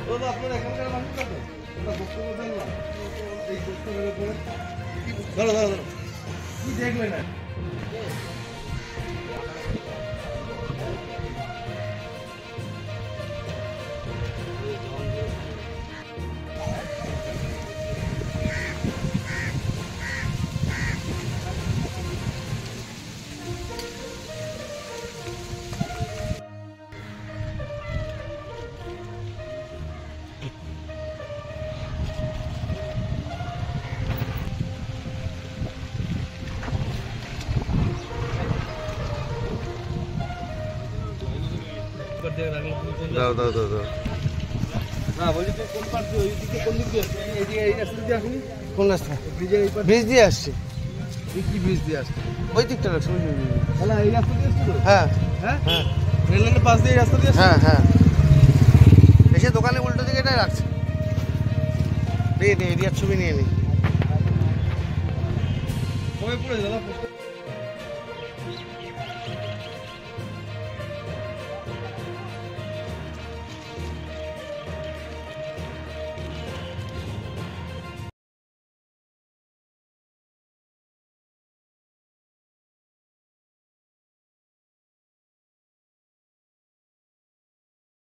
আপনার এখানকার মানুষ তো ওটা বক্তব্য দেন না এই বক্তব্যের উপরে ধরো ধরো ধরো কি দেখলেন না দাও দাও দাও দাও না বলি তো কোন পার দিয়ে ওইদিকে কোন দিক দিয়ে এইদিকে এই রাস্তা দিয়ে আসুন কোন রাস্তা ব্রিজের এই পার ব্রিজ দিয়ে আসছে কি ব্রিজ দিয়ে আসছে ওই দিকটা রাখছে তাহলে এই রাস্তা দিয়ে আসছে তো হ্যাঁ হ্যাঁ হ্যাঁ রেল লাইনের পাশ দিয়ে এই রাস্তা দিয়ে আসছে হ্যাঁ হ্যাঁ এসে দোকানে উল্টো দিকে এটাই রাখছে এরিয়ার ছবি নিয়ে নি কবে পড়েছে দাদা